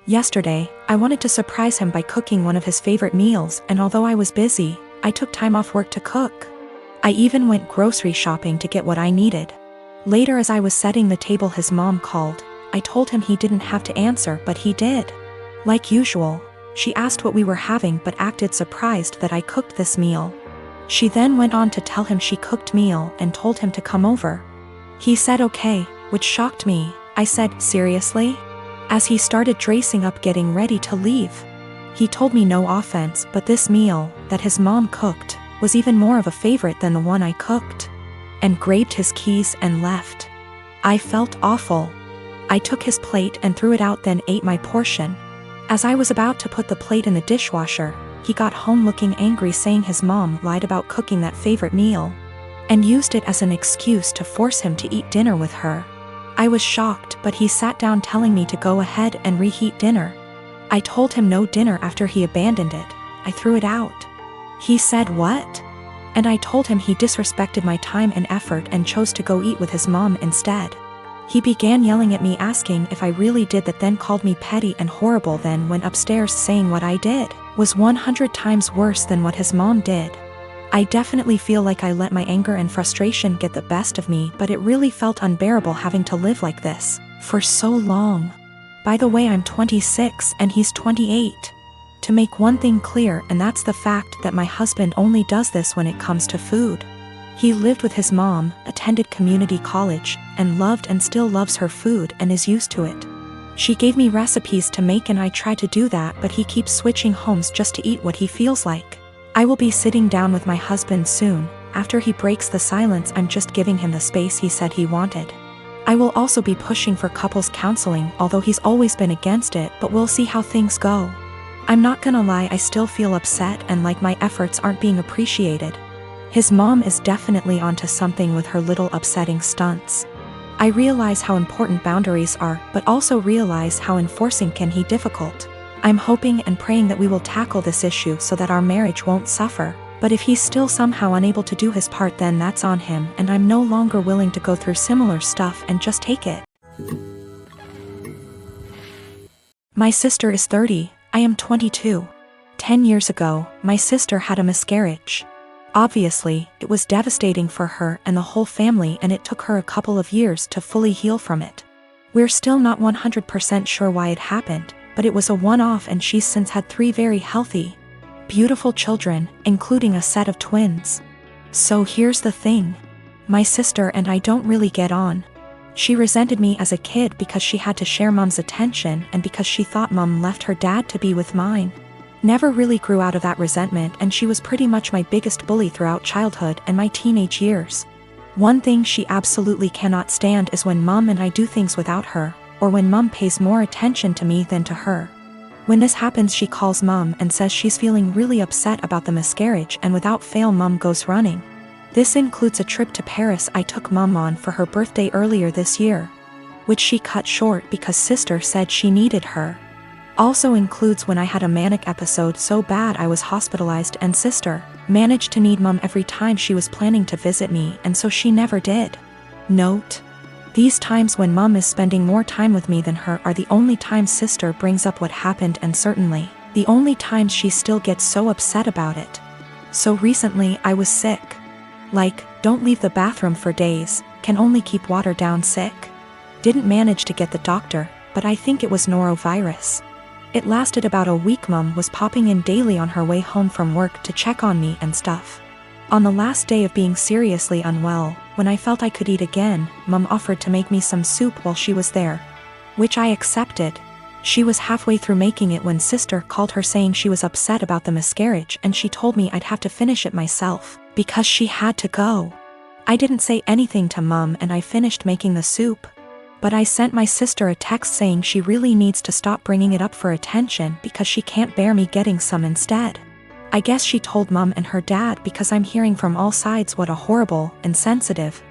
Yesterday, I wanted to surprise him by cooking one of his favorite meals, and although I was busy, I took time off work to cook. I even went grocery shopping to get what I needed. Later, as I was setting the table, his mom called. I told him he didn't have to answer, but he did. Like usual, she asked what we were having but acted surprised that I cooked this meal. She then went on to tell him she cooked meal and told him to come over. He said okay, which shocked me. I said, seriously? As he started dressing up getting ready to leave. He told me no offense, but this meal, that his mom cooked, was even more of a favorite than the one I cooked. And grabbed his keys and left. I felt awful. I took his plate and threw it out, then ate my portion. As I was about to put the plate in the dishwasher, he got home looking angry, saying his mom lied about cooking that favorite meal and used it as an excuse to force him to eat dinner with her. I was shocked, but he sat down telling me to go ahead and reheat dinner. I told him no dinner after he abandoned it. I threw it out. He said what? And I told him he disrespected my time and effort and chose to go eat with his mom instead. He began yelling at me, asking if I really did that, then called me petty and horrible, then went upstairs saying what I did was 100 times worse than what his mom did. I definitely feel like I let my anger and frustration get the best of me, but it really felt unbearable having to live like this for so long. By the way, I'm 26 and he's 28. To make one thing clear, and that's the fact that my husband only does this when it comes to food. He lived with his mom, attended community college, and loved and still loves her food and is used to it. She gave me recipes to make and I try to do that, but he keeps switching homes just to eat what he feels like. I will be sitting down with my husband soon. After he breaks the silence, I'm just giving him the space he said he wanted. I will also be pushing for couples counseling, although he's always been against it, but we'll see how things go. I'm not gonna lie, I still feel upset and like my efforts aren't being appreciated. His mom is definitely onto something with her little upsetting stunts. I realize how important boundaries are, but also realize how enforcing can be difficult. I'm hoping and praying that we will tackle this issue so that our marriage won't suffer, but if he's still somehow unable to do his part, then that's on him, and I'm no longer willing to go through similar stuff and just take it. My sister is 30, I am 22. 10 years ago, my sister had a miscarriage. Obviously, it was devastating for her and the whole family, and it took her a couple of years to fully heal from it. We're still not 100% sure why it happened, but it was a one-off, and she's since had 3 very healthy, beautiful children, including a set of twins. So here's the thing. My sister and I don't really get on. She resented me as a kid because she had to share mom's attention and because she thought mom left her dad to be with mine. Never really grew out of that resentment, and she was pretty much my biggest bully throughout childhood and my teenage years. One thing she absolutely cannot stand is when mom and I do things without her, or when mom pays more attention to me than to her. When this happens, she calls mom and says she's feeling really upset about the miscarriage, and without fail mom goes running. This includes a trip to Paris I took mom on for her birthday earlier this year, which she cut short because sister said she needed her. Also includes when I had a manic episode so bad I was hospitalized, and sister managed to need mom every time she was planning to visit me, and so she never did. Note: these times when mom is spending more time with me than her are the only times sister brings up what happened, and certainly the only times she still gets so upset about it. So recently I was sick. Like, don't leave the bathroom for days, can only keep water down, sick. Didn't manage to get the doctor, but I think it was norovirus. It lasted about a week. Mom was popping in daily on her way home from work to check on me and stuff. On the last day of being seriously unwell, when I felt I could eat again, mom offered to make me some soup while she was there, which I accepted. She was halfway through making it when sister called her saying she was upset about the miscarriage, and she told me I'd have to finish it myself because she had to go. I didn't say anything to mom and I finished making the soup. But I sent my sister a text saying she really needs to stop bringing it up for attention because she can't bear me getting some instead. I guess she told mom and her dad because I'm hearing from all sides what a horrible, insensitive,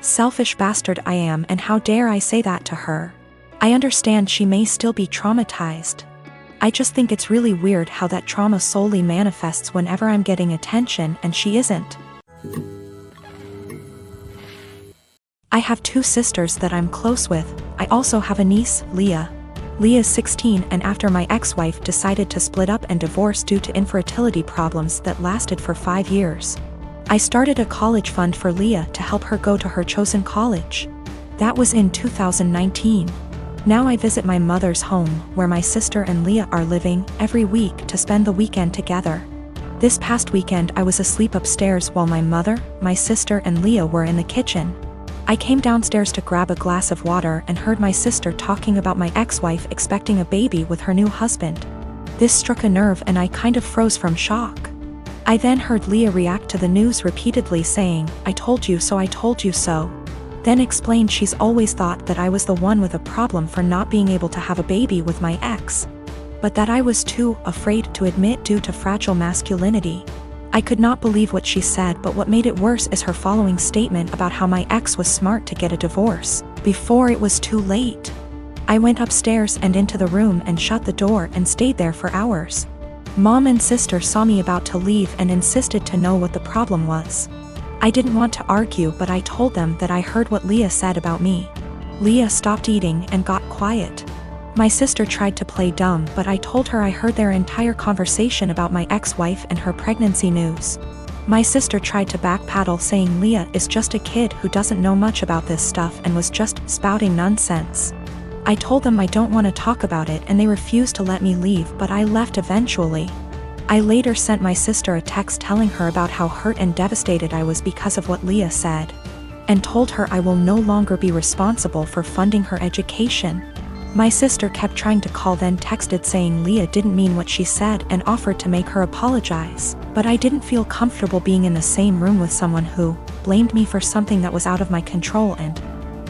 selfish bastard I am, and how dare I say that to her. I understand she may still be traumatized. I just think it's really weird how that trauma solely manifests whenever I'm getting attention and she isn't. I have 2 sisters that I'm close with. I also have a niece, Leah. Leah's 16 and after my ex-wife decided to split up and divorce due to infertility problems that lasted for 5 years. I started a college fund for Leah to help her go to her chosen college. That was in 2019. Now I visit my mother's home, where my sister and Leah are living, every week to spend the weekend together. This past weekend I was asleep upstairs while my mother, my sister and Leah were in the kitchen. I came downstairs to grab a glass of water and heard my sister talking about my ex-wife expecting a baby with her new husband. This struck a nerve and I kind of froze from shock. I then heard Leah react to the news repeatedly saying, "I told you so, I told you so." Then explained she's always thought that I was the one with a problem for not being able to have a baby with my ex. But that I was too afraid to admit due to fragile masculinity. I could not believe what she said, but what made it worse is her following statement about how my ex was smart to get a divorce before it was too late. I went upstairs and into the room and shut the door and stayed there for hours. Mom and sister saw me about to leave and insisted to know what the problem was. I didn't want to argue, but I told them that I heard what Leah said about me. Leah stopped eating and got quiet. My sister tried to play dumb, but I told her I heard their entire conversation about my ex-wife and her pregnancy news. My sister tried to backpedal, saying Leah is just a kid who doesn't know much about this stuff and was just spouting nonsense. I told them I don't want to talk about it and they refused to let me leave, but I left eventually. I later sent my sister a text telling her about how hurt and devastated I was because of what Leah said, and told her I will no longer be responsible for funding her education. My sister kept trying to call, then texted saying Leah didn't mean what she said and offered to make her apologize, but I didn't feel comfortable being in the same room with someone who blamed me for something that was out of my control and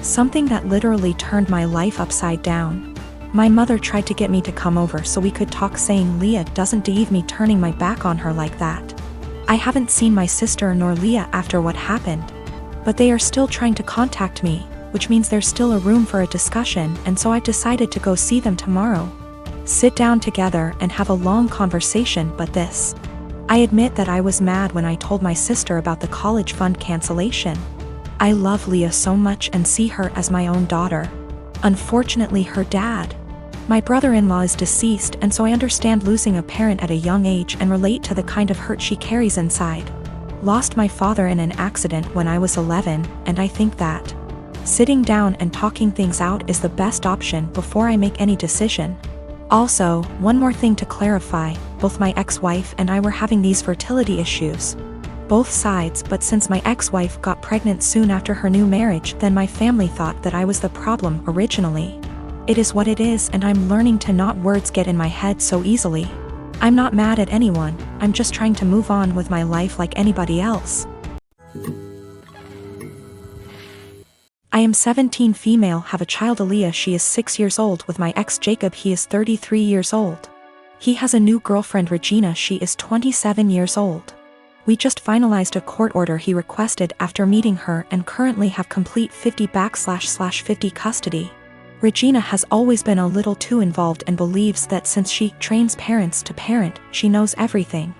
something that literally turned my life upside down. My mother tried to get me to come over so we could talk, saying Leah doesn't deserve me turning my back on her like that. I haven't seen my sister nor Leah after what happened, but they are still trying to contact me, which means there's still a room for a discussion, and so I decided to go see them tomorrow. Sit down together and have a long conversation. But this, I admit that I was mad when I told my sister about the college fund cancellation. I love Leah so much and see her as my own daughter. Unfortunately, her dad, my brother-in-law, is deceased, and so I understand losing a parent at a young age and relate to the kind of hurt she carries inside. Lost my father in an accident when I was 11, and I think that sitting down and talking things out is the best option before I make any decision. Also, one more thing to clarify, both my ex-wife and I were having these fertility issues. Both sides, but since my ex-wife got pregnant soon after her new marriage, then my family thought that I was the problem originally. It is what it is, and I'm learning to not words get in my head so easily. I'm not mad at anyone, I'm just trying to move on with my life like anybody else. I am 17, female, have a child Aaliyah. She is 6 years old with my ex Jacob. He is 33 years old. He has a new girlfriend Regina. She is 27 years old. We just finalized a court order he requested after meeting her and currently have complete 50/50 custody. Regina has always been a little too involved and believes that since she trains parents to parent, she knows everything.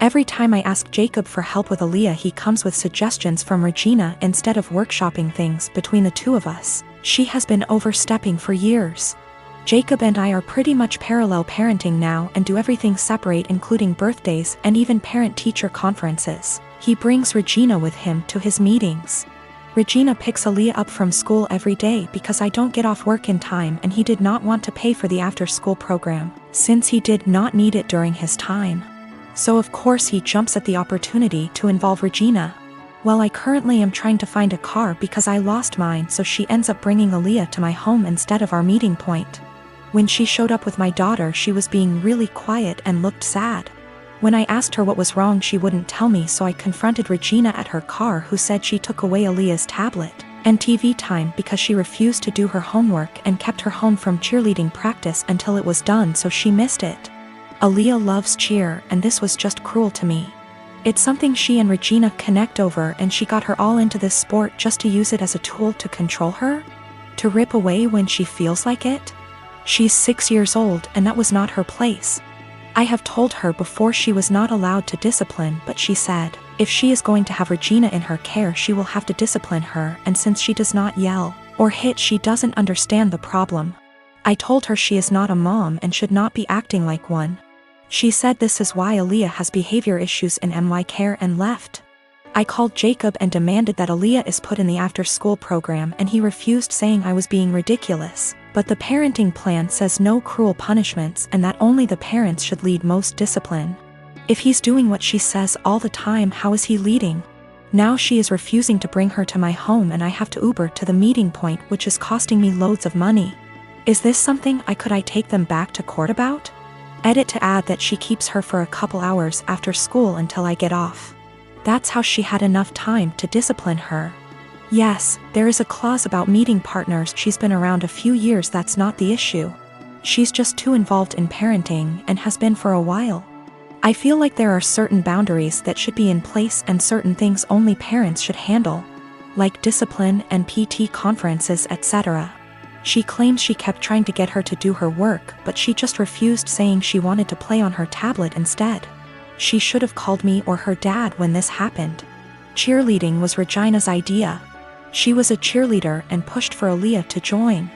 Every time I ask Jacob for help with Aaliyah, he comes with suggestions from Regina instead of workshopping things between the two of us. She has been overstepping for years. Jacob and I are pretty much parallel parenting now and do everything separate, including birthdays and even parent-teacher conferences. He brings Regina with him to his meetings. Regina picks Aaliyah up from school every day because I don't get off work in time, and he did not want to pay for the after-school program, since he did not need it during his time. So of course he jumps at the opportunity to involve Regina. Well, I currently am trying to find a car because I lost mine, so she ends up bringing Aaliyah to my home instead of our meeting point. When she showed up with my daughter, she was being really quiet and looked sad. When I asked her what was wrong, she wouldn't tell me, so I confronted Regina at her car, who said she took away Aaliyah's tablet and TV time because she refused to do her homework and kept her home from cheerleading practice until it was done, so she missed it. Aaliyah loves cheer, and this was just cruel to me. It's something she and Regina connect over, and she got her all into this sport just to use it as a tool to control her? To rip away when she feels like it? She's 6 years old, and that was not her place. I have told her before she was not allowed to discipline, but she said, if she is going to have Regina in her care, she will have to discipline her, and since she does not yell or hit, she doesn't understand the problem. I told her she is not a mom and should not be acting like one. She said this is why Aaliyah has behavior issues in MY care and left. I called Jacob and demanded that Aaliyah is put in the after-school program, and he refused, saying I was being ridiculous. But the parenting plan says no cruel punishments and that only the parents should lead most discipline. If he's doing what she says all the time, how is he leading? Now she is refusing to bring her to my home and I have to Uber to the meeting point, which is costing me loads of money. Is this something I take them back to court about? Edit to add that she keeps her for a couple hours after school until I get off. That's how she had enough time to discipline her. Yes, there is a clause about meeting partners. She's been around a few years, that's not the issue. She's just too involved in parenting and has been for a while. I feel like there are certain boundaries that should be in place and certain things only parents should handle, like discipline and PT conferences, etc. She claims she kept trying to get her to do her work, but she just refused, saying she wanted to play on her tablet instead. She should have called me or her dad when this happened. Cheerleading was Regina's idea. She was a cheerleader and pushed for Aaliyah to join.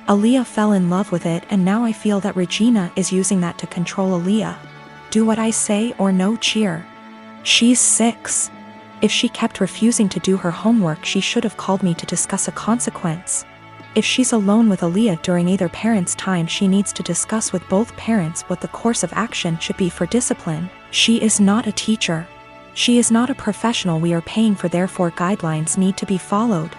Aaliyah fell in love with it, and now I feel that Regina is using that to control Aaliyah. Do what I say or no cheer. She's 6. If she kept refusing to do her homework, she should have called me to discuss a consequence. If she's alone with Aaliyah during either parent's time, she needs to discuss with both parents what the course of action should be for discipline. She is not a teacher. She is not a professional we are paying for, therefore guidelines need to be followed.